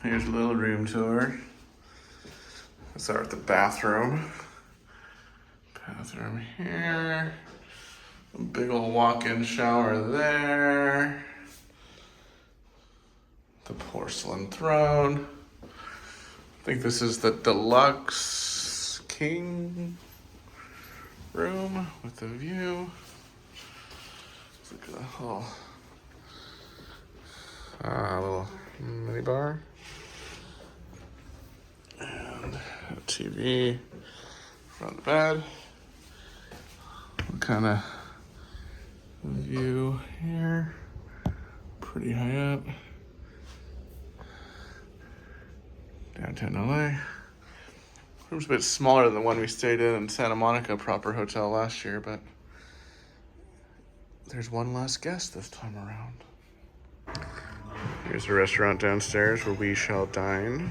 Here's a little room tour. Let's start with the bathroom. Bathroom here. A big old walk-in shower there. The porcelain throne. I think this is the deluxe king room with the view. Look at that little mini bar. And a TV, front bed. What kind of view here? Pretty high up. Downtown LA. Room's a bit smaller than the one we stayed in Santa Monica Proper Hotel last year, but there's one less guest this time around. Here's a restaurant downstairs where we shall dine.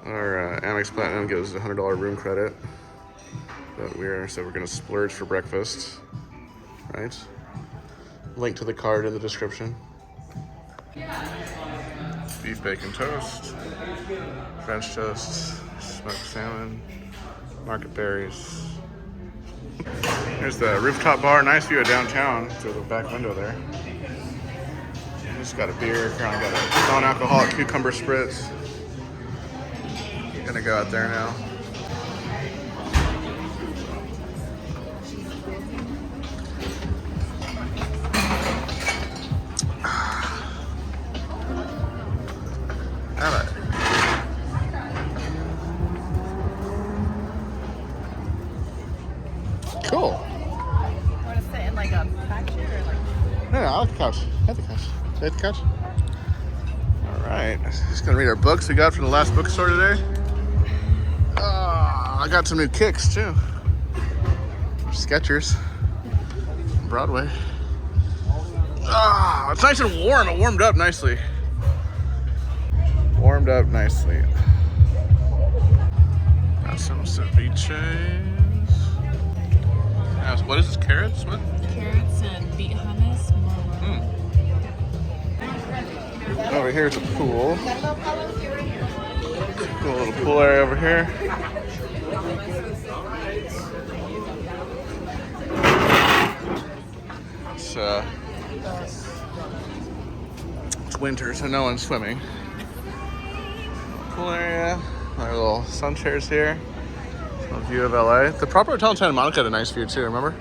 Our Amex Platinum gives us a $100 room credit, but we're gonna splurge for breakfast, right? Link to the card in the description. Beef bacon toast, French toast, smoked salmon, market berries. Here's the rooftop bar, nice view of downtown through the back window there. Just got a beer, currently got a non-alcoholic cucumber spritz. Gonna go out there now. Alright. Cool. Want to sit in like a back chair or like? No, I like the couch. I like the couch. You like the couch? Alright. Just gonna read our books we got from the last bookstore today. I got some new kicks too. Skechers. Broadway. It's nice and warm. It warmed up nicely. Warmed up nicely. Got some ceviches. What is this? Carrots? What? Carrots and beet hummus. Over here is a pool. Cool little pool area over here. It's winter, so no one's swimming. Pool area. Our little sun chairs here. A view of LA. The Proper Hotel in Santa Monica had a nice view too, remember?